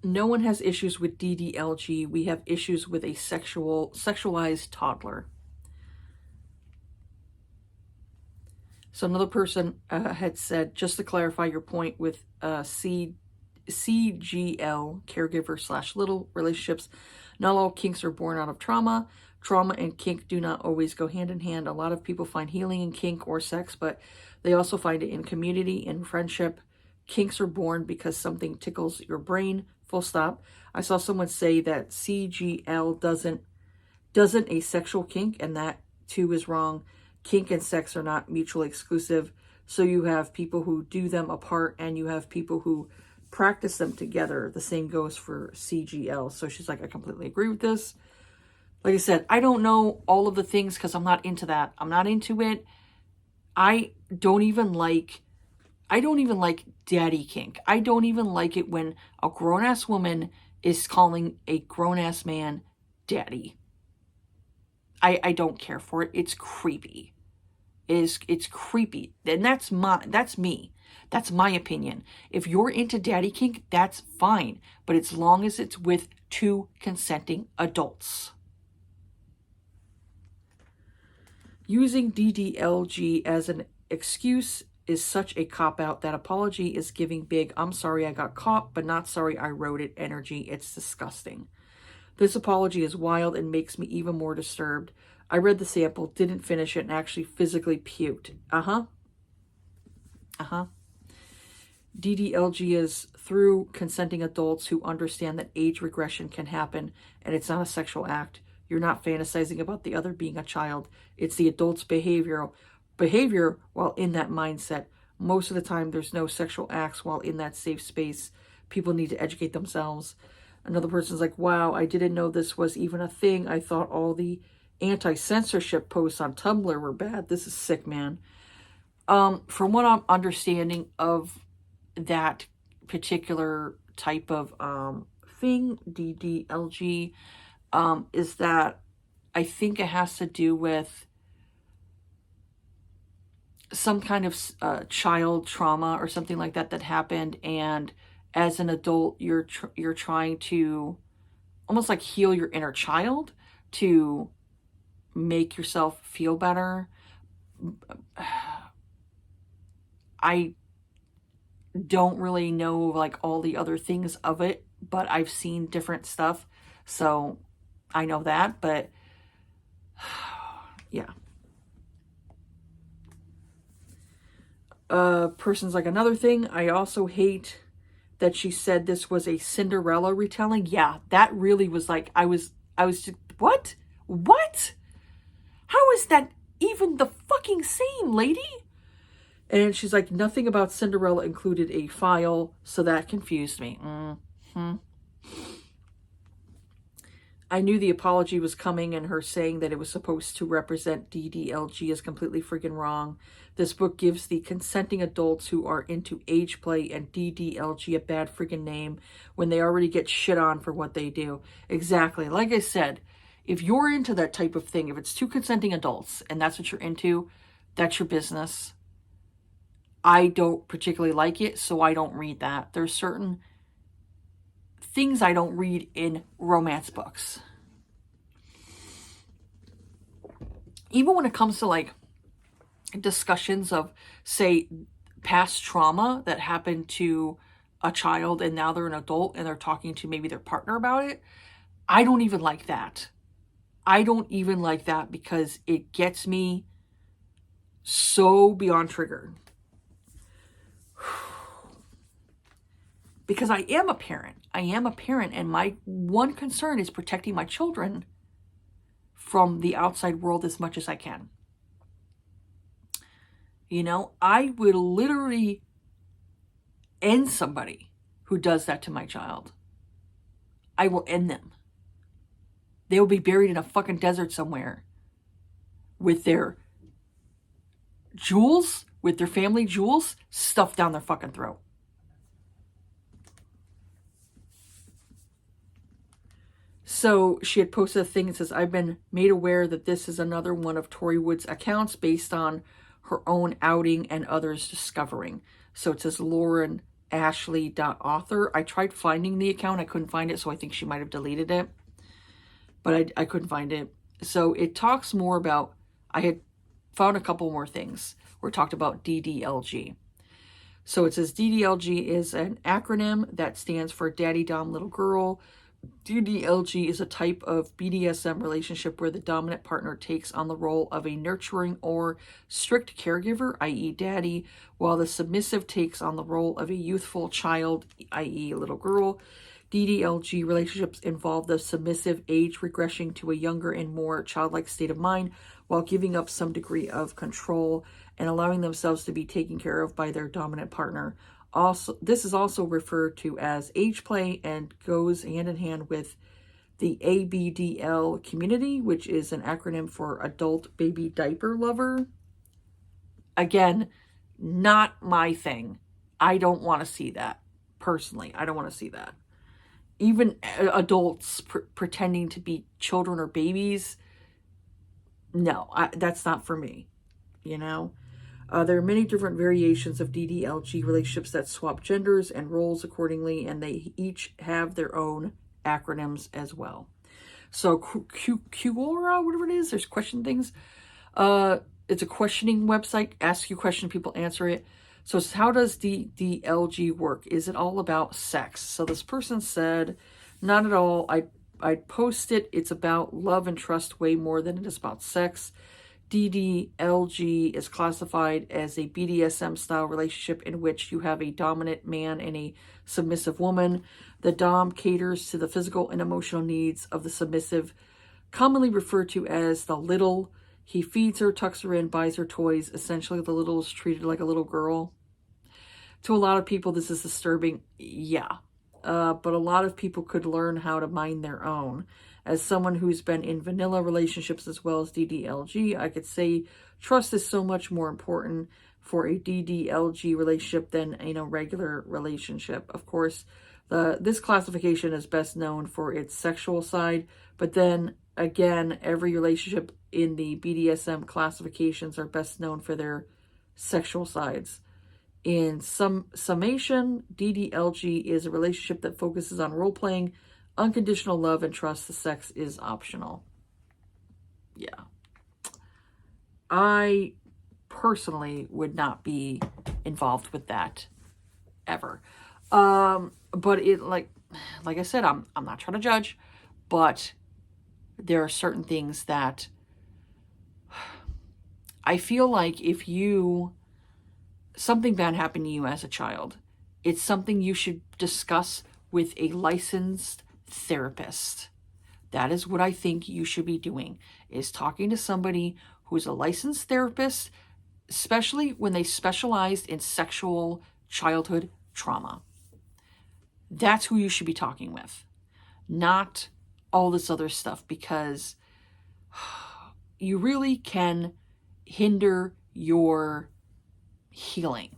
No one has issues with DDLG. We have issues with a sexualized toddler. So another person had said, just to clarify your point with CGL, caregiver / little relationships, not all kinks are born out of trauma. Trauma and kink do not always go hand in hand. A lot of people find healing in kink or sex, but they also find it in community and friendship. Kinks are born because something tickles your brain, full stop. I saw someone say that CGL doesn't a sexual kink, and that too is wrong. Kink and sex are not mutually exclusive. So you have people who do them apart and you have people who practice them together. The same goes for CGL. So she's like, I completely agree with this. Like I said, I don't know all of the things because I'm not into that. I'm not into it. I don't even like daddy kink. I don't even like it when a grown-ass woman is calling a grown-ass man daddy. I don't care for it. It's creepy. It's creepy. And that's me. That's my opinion. If you're into daddy kink, that's fine. But as long as it's with 2 consenting adults. Using DDLG as an excuse is such a cop-out. That apology is giving big, I'm sorry I got caught, but not sorry I wrote it energy. It's disgusting. This apology is wild and makes me even more disturbed. I read the sample, didn't finish it, and actually physically puked. DDLG is through consenting adults who understand that age regression can happen and it's not a sexual act. You're not fantasizing about the other being a child. It's the adult's behavior while in that mindset. Most of the time, there's no sexual acts while in that safe space. People need to educate themselves. Another person's like, wow, I didn't know this was even a thing. I thought all the anti-censorship posts on Tumblr were bad. This is sick, man. From what I'm understanding of that particular type of thing, DDLG, is that I think it has to do with some kind of child trauma or something like that happened, and as an adult you're trying to almost like heal your inner child to make yourself feel better. I don't really know like all the other things of it, but I've seen different stuff, so I know that. But yeah. Person's like, another thing, I also hate that she said this was a Cinderella retelling. Yeah, that really was like, I was just, what? How is that even the fucking same, lady? And she's like, nothing about Cinderella included a file, so that confused me. I knew the apology was coming, and her saying that it was supposed to represent DDLG is completely freaking wrong. This book gives the consenting adults who are into age play and DDLG a bad freaking name when they already get shit on for what they do. Exactly. Like I said, if you're into that type of thing, if it's 2 consenting adults and that's what you're into, that's your business. I don't particularly like it, so I don't read that. There's certain things I don't read in romance books. Even when it comes to like discussions of, say, past trauma that happened to a child and now they're an adult and they're talking to maybe their partner about it, I don't even like that. I don't even like that because it gets me so beyond triggered. Because I am a parent. And my one concern is protecting my children from the outside world as much as I can. You know, I would literally end somebody who does that to my child. I will end them. They will be buried in a fucking desert somewhere with their jewels, with their family jewels, stuffed down their fucking throat. So she had posted a thing that says, I've been made aware that this is another one of Tori Wood's accounts based on her own outing and others discovering. So it says laurenashley.author. I tried finding the account. I couldn't find it, so I think she might have deleted it. But I couldn't find it. So it talks more about, I had found a couple more things. or talked about DDLG. So it says DDLG is an acronym that stands for Daddy Dom Little Girl. DDLG is a type of BDSM relationship where the dominant partner takes on the role of a nurturing or strict caregiver, i.e. daddy, while the submissive takes on the role of a youthful child, i.e. little girl. DDLG relationships involve the submissive age regressing to a younger and more childlike state of mind while giving up some degree of control and allowing themselves to be taken care of by their dominant partner. Also, this is also referred to as age play and goes hand in hand with the ABDL community, which is an acronym for Adult Baby Diaper Lover. Again, not my thing. I don't want to see that. Personally, I don't want to see that. Even adults pretending to be children or babies, no, that's not for me, you know? There are many different variations of DDLG relationships that swap genders and roles accordingly, and they each have their own acronyms as well. So Quora, whatever it is, there's question things. It's a questioning website. Ask you a question, people answer it. So it's how does DDLG work? Is it all about sex? So this person said, not at all. I'd post it. It's about love and trust way more than it is about sex. DDLG is classified as a BDSM style relationship in which you have a dominant man and a submissive woman. The dom caters to the physical and emotional needs of the submissive, commonly referred to as the little. He feeds her, tucks her in, buys her toys. Essentially, the little is treated like a little girl. To a lot of people, this is disturbing. Yeah. But a lot of people could learn how to mind their own. As someone who's been in vanilla relationships as well as DDLG, I could say trust is so much more important for a DDLG relationship than in a regular relationship. Of course, this classification is best known for its sexual side, but then again, every relationship in the BDSM classifications are best known for their sexual sides. In summation, DDLG is a relationship that focuses on role-playing, unconditional love, and trust. The sex is optional. Yeah. I personally would not be involved with that ever. But it, like I said, I'm not trying to judge, but there are certain things that I feel like if something bad happened to you as a child, it's something you should discuss with a licensed therapist. That is what I think you should be doing, is talking to somebody who's a licensed therapist, especially when they specialized in sexual childhood trauma. That's who you should be talking with, not all this other stuff, because you really can hinder your healing.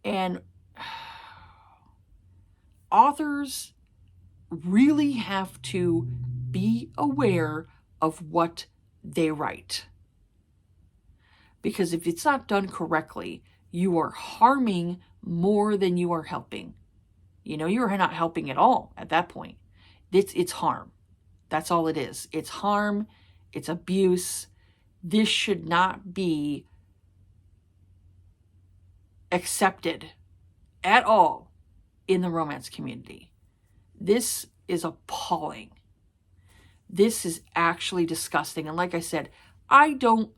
And authors really have to be aware of what they write. Because if it's not done correctly, you are harming more than you are helping. You know, you're not helping at all at that point. It's harm. That's all it is. It's harm. It's abuse. This should not be accepted at all in the romance community. This is appalling. This is actually disgusting. And like I said, I don't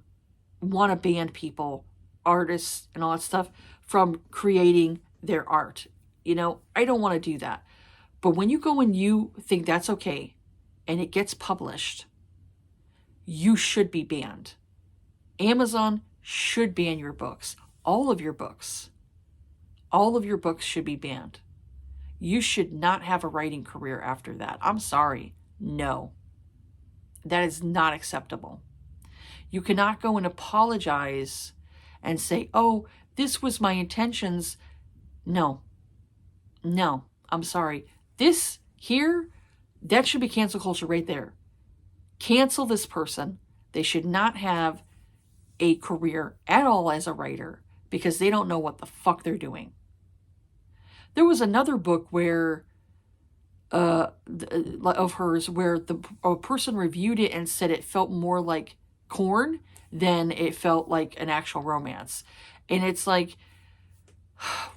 want to ban people, artists, and all that stuff from creating their art. You know, I don't want to do that. But when you go and you think that's okay and it gets published, you should be banned. Amazon should ban your books. All of your books. All of your books should be banned. You should not have a writing career after that. I'm sorry. No. That is not acceptable. You cannot go and apologize and say, oh, this was my intentions. No. No. I'm sorry. This here, that should be cancel culture right there. Cancel this person. They should not have a career at all as a writer because they don't know what the fuck they're doing. There was another book where of hers where a person reviewed it and said it felt more like corn then it felt like an actual romance. And it's like,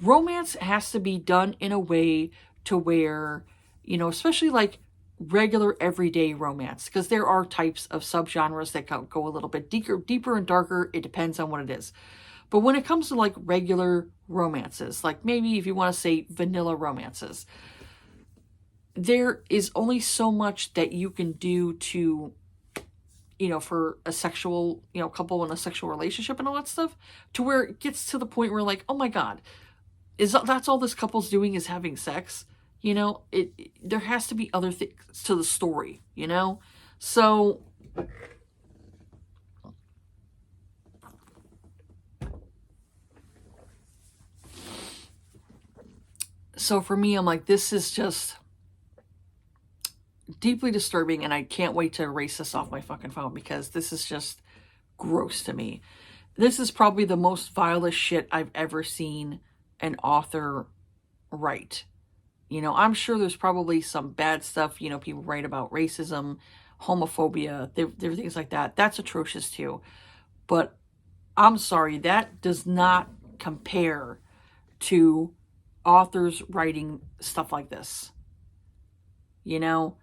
romance has to be done in a way to where, you know, especially like regular everyday romance, because there are types of subgenres that go a little bit deeper and darker. It depends on what it is. But when it comes to like regular romances, like maybe if you want to say vanilla romances, there is only so much that you can do to, you know, for a sexual, you know, couple in a sexual relationship and all that stuff, to where it gets to the point where like, oh my God, that's all this couple's doing is having sex? You know, there has to be other things to the story, you know? So for me, I'm like, this is just deeply disturbing, and I can't wait to erase this off my fucking phone, because this is just gross to me. This is probably the most vilest shit I've ever seen an author write. You know, I'm sure there's probably some bad stuff, you know, people write about racism, homophobia, there are things like that. That's atrocious too. But I'm sorry, that does not compare to authors writing stuff like this. You know,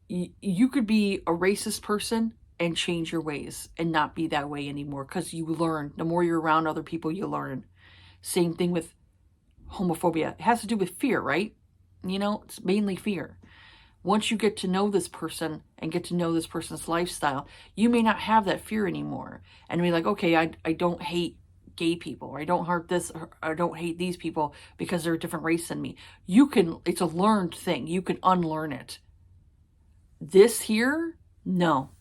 you could be a racist person and change your ways and not be that way anymore, because you learn. The more you're around other people, you learn. Same thing with homophobia. It has to do with fear, right? You know, it's mainly fear. Once you get to know this person and get to know this person's lifestyle, you may not have that fear anymore. And be like, okay, I don't hate gay people, or I don't hurt this, or I don't hate these people because they're a different race than me. You can, it's a learned thing. You can unlearn it. This here, no.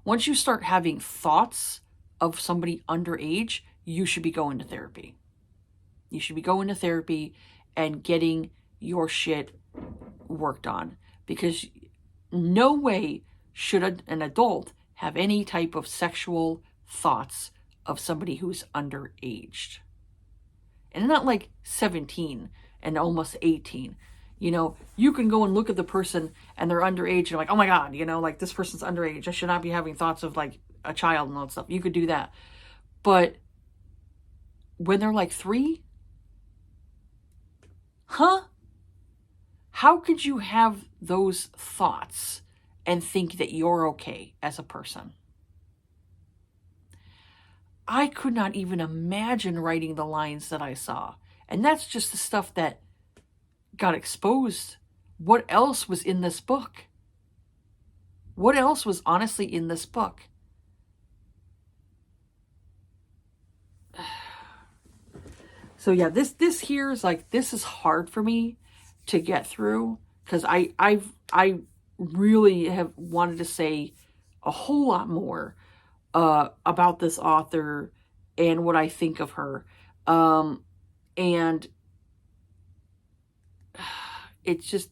Once you start having thoughts of somebody underage, you should be going to therapy. You should be going to therapy and getting your shit worked on, because no way should an adult have any type of sexual thoughts of somebody who's underaged. And not like 17 and almost 18. You know, you can go and look at the person and they're underage and you're like, oh my God, you know, like this person's underage. I should not be having thoughts of like a child and all that stuff. You could do that. But when they're like 3, huh? How could you have those thoughts and think that you're okay as a person? I could not even imagine writing the lines that I saw. And that's just the stuff that got exposed. What else was in this book? What else was honestly in this book? So yeah, this here is like, this is hard for me to get through, because I really have wanted to say a whole lot more about this author and what I think of her. And it's just,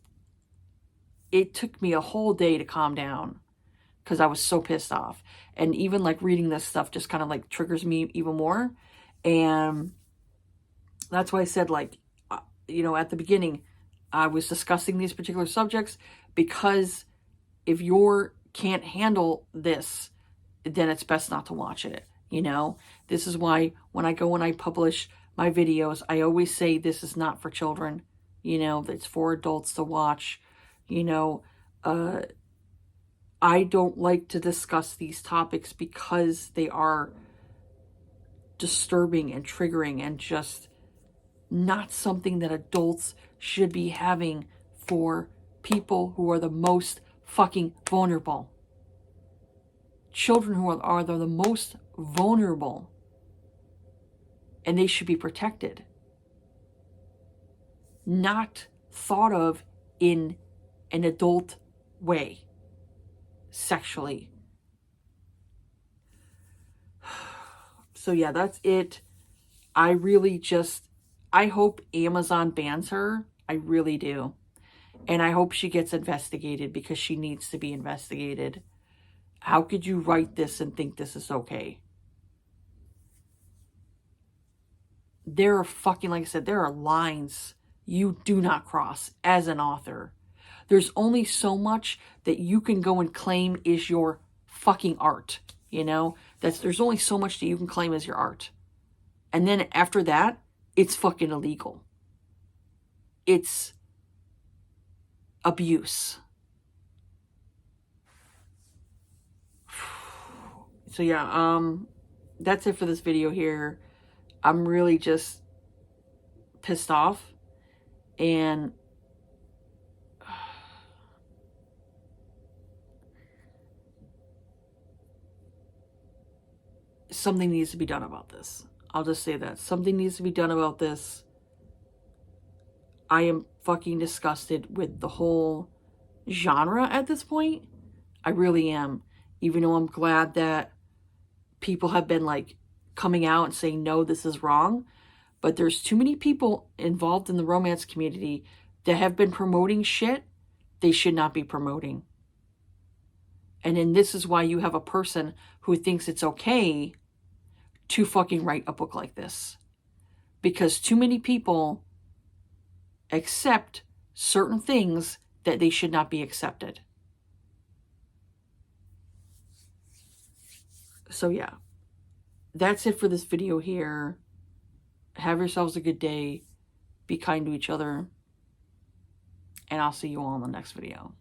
it took me a whole day to calm down, because I was so pissed off. And even like reading this stuff just kind of like triggers me even more. And that's why I said, like, you know, at the beginning, I was discussing these particular subjects, because if you can't handle this, then it's best not to watch it. You know, this is why when I go and I publish my videos, I always say this is not for children. You know, it's for adults to watch. You know, I don't like to discuss these topics because they are disturbing and triggering and just not something that adults should be having for people who are the most fucking vulnerable. Children who are the most vulnerable, and they should be protected, not thought of in an adult way sexually. So yeah, that's it. I hope Amazon bans her. I really do. And I hope she gets investigated, because she needs to be investigated. How could you write this and think this is okay? There are fucking, like I said, there are lines you do not cross as an author. There's only so much that you can go and claim is your fucking art, you know? There's only so much that you can claim as your art. And then after that, it's fucking illegal. It's abuse. So yeah, that's it for this video here. I'm really just pissed off, and something needs to be done about this. I'll just say that. Something needs to be done about this. I am fucking disgusted with the whole genre at this point. I really am. Even though I'm glad that people have been like coming out and saying, no, this is wrong. But there's too many people involved in the romance community that have been promoting shit they should not be promoting. And then this is why you have a person who thinks it's okay to fucking write a book like this. Because too many people accept certain things that they should not be accepted. So yeah, that's it for this video here. Have yourselves a good day. Be kind to each other. And I'll see you all in the next video.